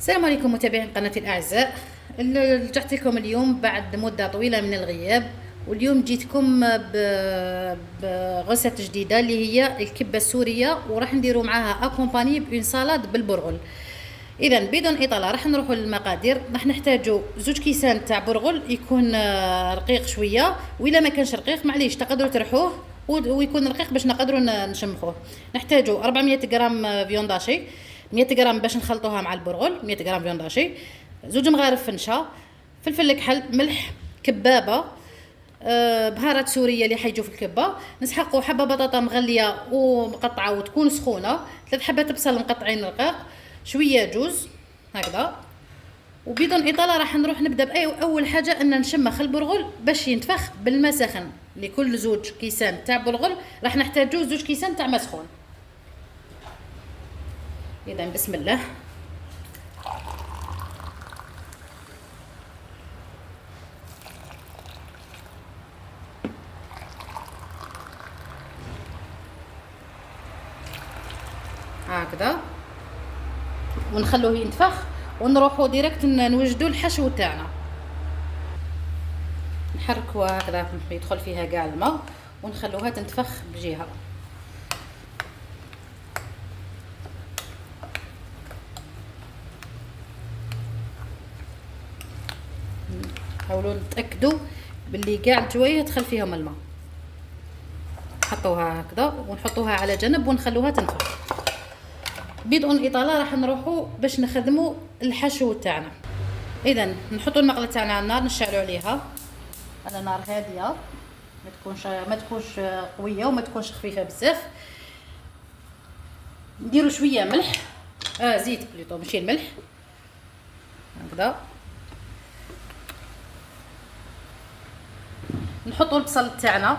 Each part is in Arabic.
السلام عليكم متابعين قناتي الأعزاء. رجعت لكم اليوم بعد مدة طويلة من الغياب، واليوم جيتكم بغرسة جديدة اللي هي الكبة السورية، وراح نديروا معاها اكومباني بون سالاد بالبرغل. اذا بدون اطاله راح نروحوا للمقادير. راح نحتاجوا 2 كيسان تاع برغل يكون رقيق شويه، واذا ما كانش رقيق معليش تقدروا ترحوه ويكون رقيق باش نقدروا نشمخوه. نحتاجوا 400 غرام فيونداشي، 100 غرام باش نخلطوها مع البرغل، 100 غرام فيونداشي، 2 مغارف فنشه، فلفل كحل، ملح، كبابه، بهارات سوريه اللي حيجوا في الكبه. نسحقوا حبه بطاطا مغليه ومقطعه وتكون سخونه، 3 حبات بصل مقطعين رقاق، شويه جوز هكذا. وبدون اطاله راح نروح نبدا اول حاجه ان نشمخ البرغل باش ينتفخ بالماء سخن. لكل 2 كيسان تاع برغل راح نحتاجو 2 كيسان تاع ماء سخون. اذا بسم الله. هكذا ونخلوه ينتفخ ونروحوا ديريكت نوجدوا الحشو تاعنا. نحركوها هكذا يدخل فيها كاع الماء ونخلوها تنتفخ بجهه. حاولوا نتاكدوا باللي كاع الجوايه يدخل فيهم الماء. نحطوها هكذا ونحطوها على جنب ونخلوها تنفخ. بدون اطاله راح نروحوا باش نخدموا الحشو تاعنا. اذا نحطوا المقله تاعنا على النار، نشعلوا عليها على نار هاديه، ما تكونش قويه وما تكونش خفيفه بزاف. نديروا شويه ملح، زيت بليطو ماشي الملح، هكذا. نحطوا البصل تاعنا،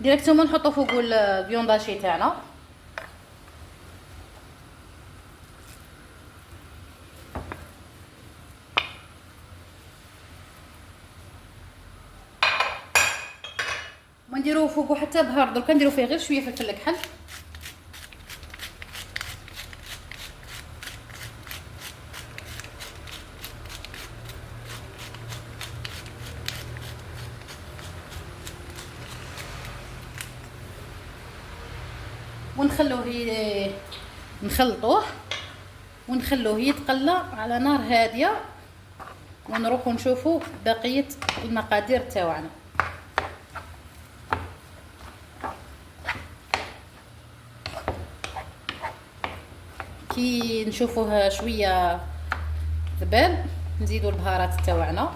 ديريكتومون نحطو فوق الفيونداشي تاعنا. ما نديروه فوقو حتى بهار، درك نديرو فيه غير شويه فلفل كحل. ونخلوه نخلطوه ونخلوه يتقلى على نار هاديه، ونروحوا نشوفوا بقيه المقادير تاعنا. كي نشوفوه شويه ذبال نزيدوا البهارات تاعنا.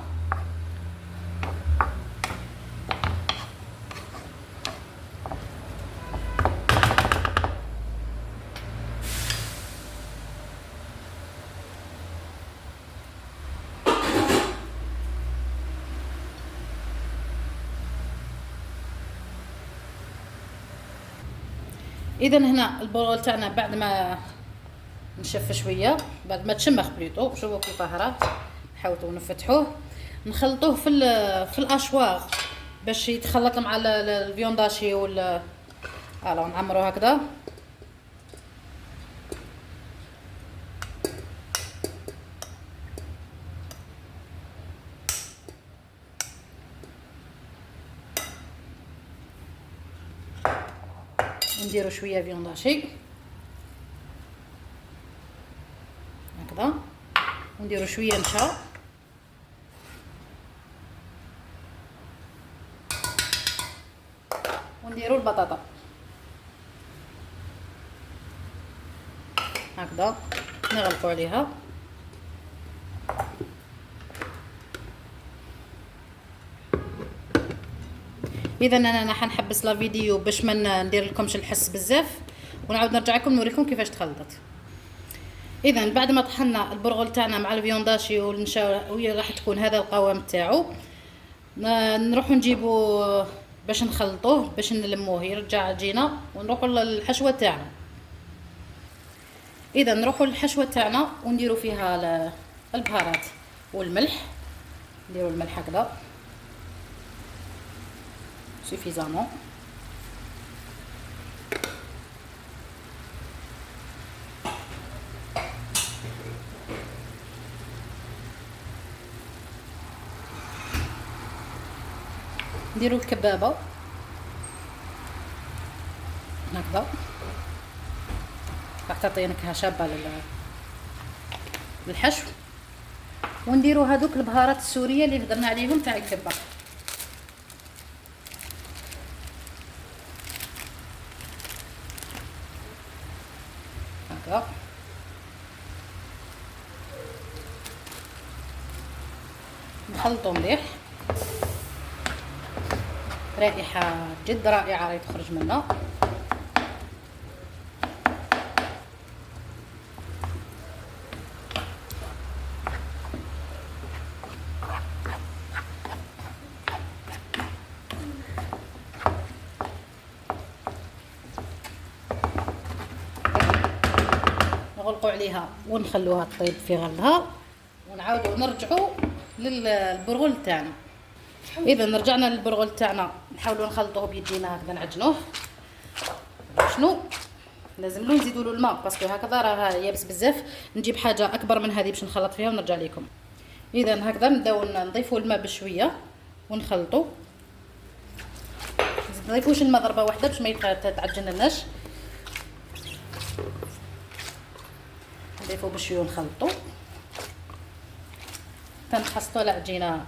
اذا هنا البرغل تاعنا بعد ما نشف شويه، بعد ما تشمخ بليطو، شوفوا كيف طهرات. نحاولوا نفتحوه نخلطوه في الاشواغ باش يتخلط مع الفيونداشي نعمروه هكذا. نديرو شويه فيونداشي هكذا، ونديرو شويه نشا، ونديرو البطاطا هكذا، نغلقوا عليها. اذا انا حنحبس لا فيديو باش ما ندير لكمش الحس بزاف، ونعاود نرجع لكم نوريكم كيفاش تخلطت. اذا بعد ما طحنا البرغل تاعنا مع الفيونداشي والنشا راح تكون هذا القوام تاعو، نروحوا نجيبوا باش نخلطوه باش نلموه يرجع عجينه، ونروحوا للحشوه تاعنا. اذا نروحوا للحشوه تاعنا ونديروا فيها البهارات والملح. نديروا الملح هكذا سوفيزامون. نديرو الكبابه هكذا، راح تعطي نكهه شابه للحشو. ونديرو هذوك البهارات السوريه اللي هضرنا عليهم تاع الكبه. هكذا نخلطو مليح. رائحه جد رائعه راهي تخرج منها. نغلقوا عليها ونخلوها تطيب في غلها، ونعاودوا نرجعوا للبرغل تاعنا. اذا رجعنا للبرغل تاعنا، نحاولوا نخلطوه بيدينا هكذا، نعجنوه. شنو لازم له نزيدوا له الماء باسكو هكذا راه يابس بزاف. نجيب حاجه اكبر من هذه باش نخلط فيها ونرجع لكم. اذا هكذا نبداو نضيفوا الماء بشويه ونخلطوا. ما نضيفوش الماء ضربه واحده باش ما يتعجن لناش. نضيفوا بشويه ونخلطوا تنحصلوا على عجينه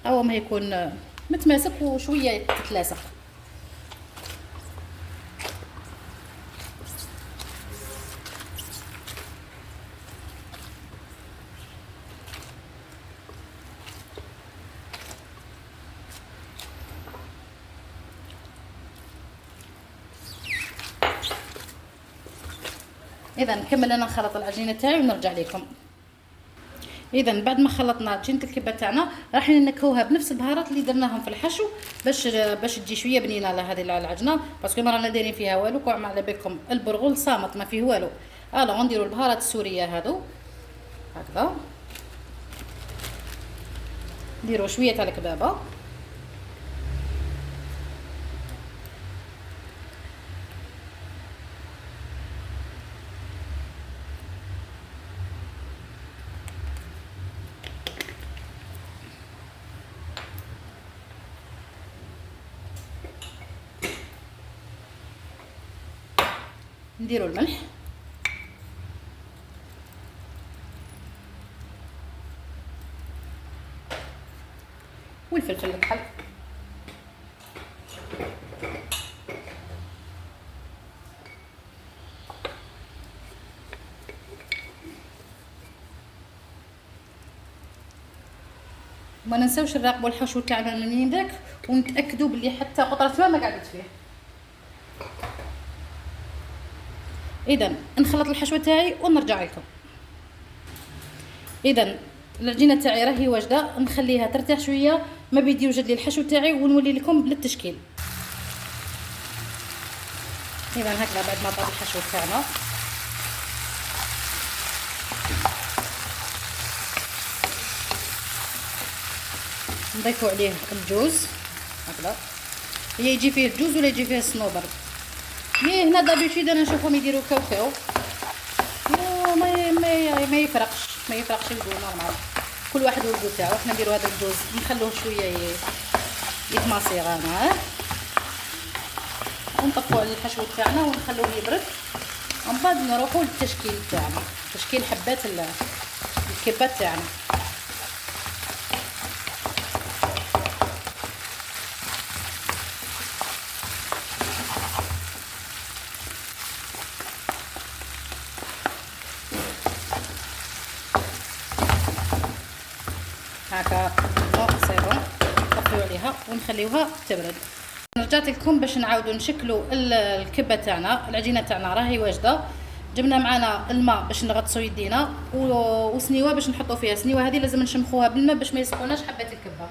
او ما يكون متماسك وشويه تتلاصق. اذا نكمل انا نخلط العجينه تاعي ونرجع لكم. اذا بعد ما خلطنا عجينه الكبه تاعنا راح ننكهوها بنفس البهارات اللي درناهم في الحشو باش تجي شويه بنينه لهذه العجنه، باسكو ما رانا دايرين فيها والو. كوع على بالكم البرغل صامت ما فيه والو. نديروا البهارات السوريه هذو هكذا. نديروا شويه تاع الكبابه، نديروا الملح، والفلفل الكحل، وما ننساوش نراقبوا الحشو تاعنا من داك ونتاكدوا بلي حتى قطره ما قعدت فيه. اذا نخلط الحشوه تاعي ونرجع لكم. اذا العجينه تاعي راهي واجده، نخليها ترتاح شويه ما بيدي يوجد لي الحشو تاعي ونولي لكم للتشكيل. اذا هكذا بعد ما طاب الحشو تاعنا نضيفوا عليه الجوز هكذا. يجي فيه الجوز ولا يجي فيه الصنوبر. هنا دابيتيد انا نشوفهم يديروا كاوكاو، ما يفرقش الجو نورمال، كل واحد والجو تاعو. حنا نديروا هذا الجوز نخلوه شويه يتماصي غانا، ونطفوا على الحشو تاعنا ونخلوه يبرد. ومن بعد نروحوا للتشكيل تاعنا، تشكيل حبات الكبه تاعنا. هكا سي بون، نطفيو عليها ونخليوها تبرد. رجعت لكم باش نعاودوا نشكلوا الكبه تاعنا. العجينه تاعنا راهي واجده، جبنا معنا الماء باش نغطسوا يدينا وسنيوه باش نحطوا فيها. سنيوه هذه لازم نشمخوها بالماء باش ما يسقوناش حبات الكبه.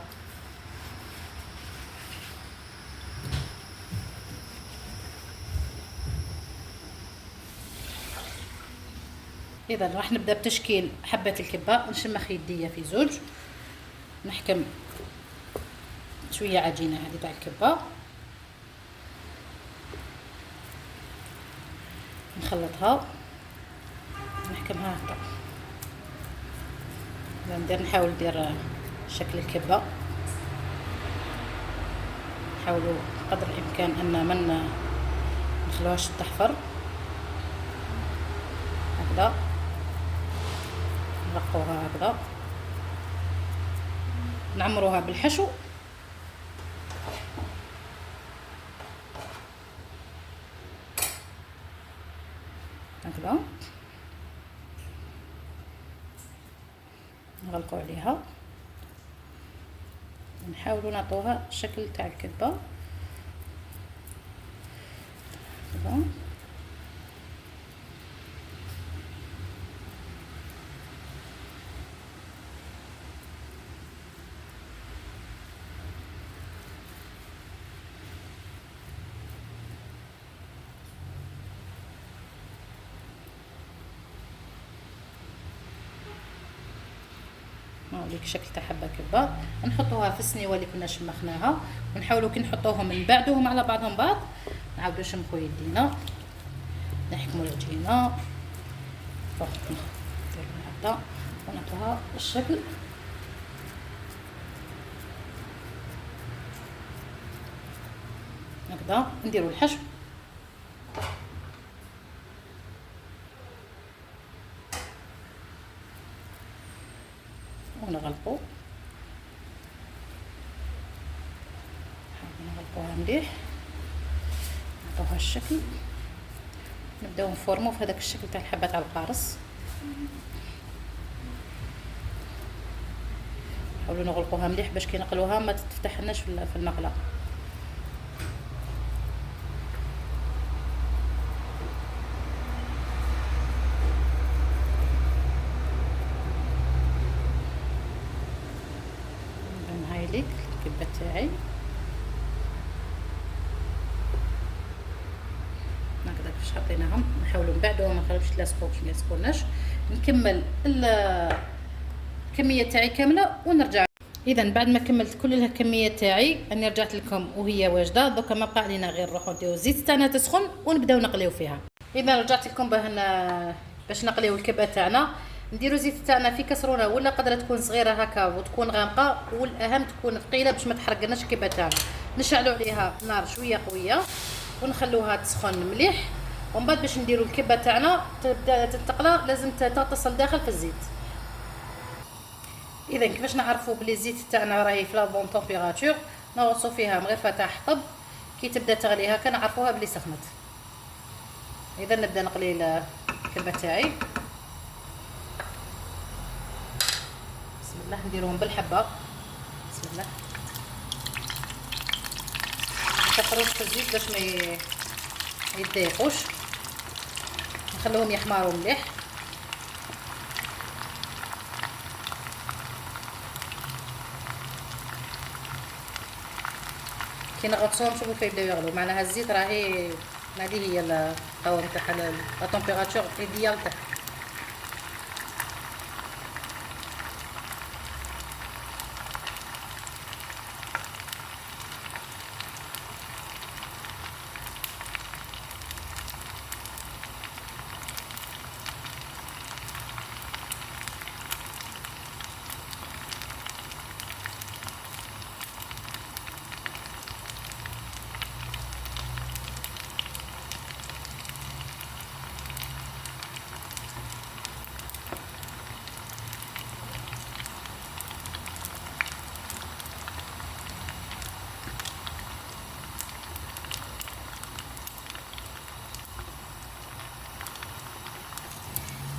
اذا راح نبدا بتشكيل حبه الكبه. نشمخ يديا في زوج، نحكم شويه عجينه هذه تاع الكبه نخلطها نحكمها هكذا. نحاول ندير شكل الكبه، نحاولوا قدر الامكان ان ما نخلوهاش تحفر هكذا. نرقوها هكذا، نعمروها بالحشو هكذا، نغلقوا عليها ونحاولوا نعطوها الشكل تاع الكبه هكذا. هاوليك شكل تاع حبه كبه. نحطوها في السنيوه اللي كنا شمخناها، ونحاولوا كي نحطوهم نبعدوهم على بعضهم بعض. نعاودوا نشمخوا يدينا، نحكموا العجينه هكذا ونعطوها الشكل هكذا. نديروا الحشو ونغلقوا، نغلقوها مليح، نعطوها الشكل، نبداو نفورمو في هذاك الشكل تاع الحبه تاع القارص. نحاولوا نغلقوها مليح باش كي نقلوها ما تتفتحلناش في المقله. هايليك الكبه تاعي هكذا كيفاش حطيناهم. نحاولوا نبعدوهم، ما نخليوش يتلاصقوا باش ما يلصقوناش. نكمل الكميه تاعي كامله ونرجع. اذا بعد ما كملت كل الكميه تاعي اني رجعت لكم وهي واجده. دوكا ما بقى علينا غير نروحوا نديروا الزيت تاعنا تسخن ونبداو نقليو فيها. اذا رجعت لكم باش نقليو الكبه تاعنا. نديروا الزيت تاعنا في كسرونه ولا قدره تكون صغيره هكا وتكون غامقه، والاهم تكون ثقيله باش ما تحرقناش الكبه تاعنا. نشعلوا عليها نار شويه قويه ونخلوها تسخن مليح، ومن بعد باش نديروا الكبه تاعنا تبدا تتقلى لازم تغطس داخل في الزيت. اذا كيفاش نعرفوا بلي الزيت تاعنا راهي في لا بون طومبيراتور؟ نغطسوا فيها من غير فتح حطب، كي تبدا تغلي هكا نعرفوها بلي سخنت. اذا نبدا نقلي الكبه تاعي. بسم الله، نديرهم بالحبه. بسم الله، نكثروش في الزيت باش ما يتضايقوش، نخلوهم يحمروا مليح. كي نغطسوهم شوفوا كيف يبداو يغلوا، معناها الزيت راهي هذه هي القوام تاعها لا طومبيراتور ايديال تاعها.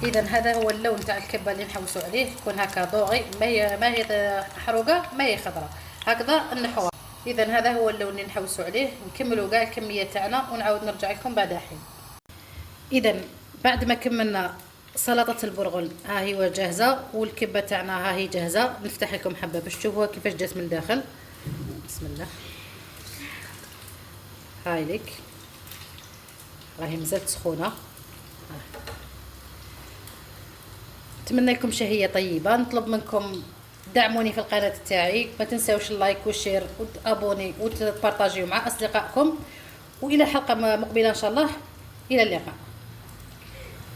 اذا هذا هو اللون تاع الكبه اللي نحوسوا عليه، يكون هكا ضوغي، ما هي محروقه ما هي خضراء، هكذا نحوها. اذا هذا هو اللون اللي نحوسوا عليه. نكملوا كاع الكميه تاعنا ونعاود نرجع لكم بعد حين. اذا بعد ما كملنا سلطه البرغل ها هي جاهزه، والكبه تاعنا ها هي جاهزه. نفتح لكم حبه باش تشوفوها كيفاش جات من الداخل. بسم الله، هاي لك راهي مازالت سخونه. نتمنى لكم شهيه طيبه. نطلب منكم دعموني في القناه تاعي، ما تنساوش اللايك والشير وتابوني وتبارطاجيو مع اصدقائكم، والى حلقه مقبله ان شاء الله. الى اللقاء.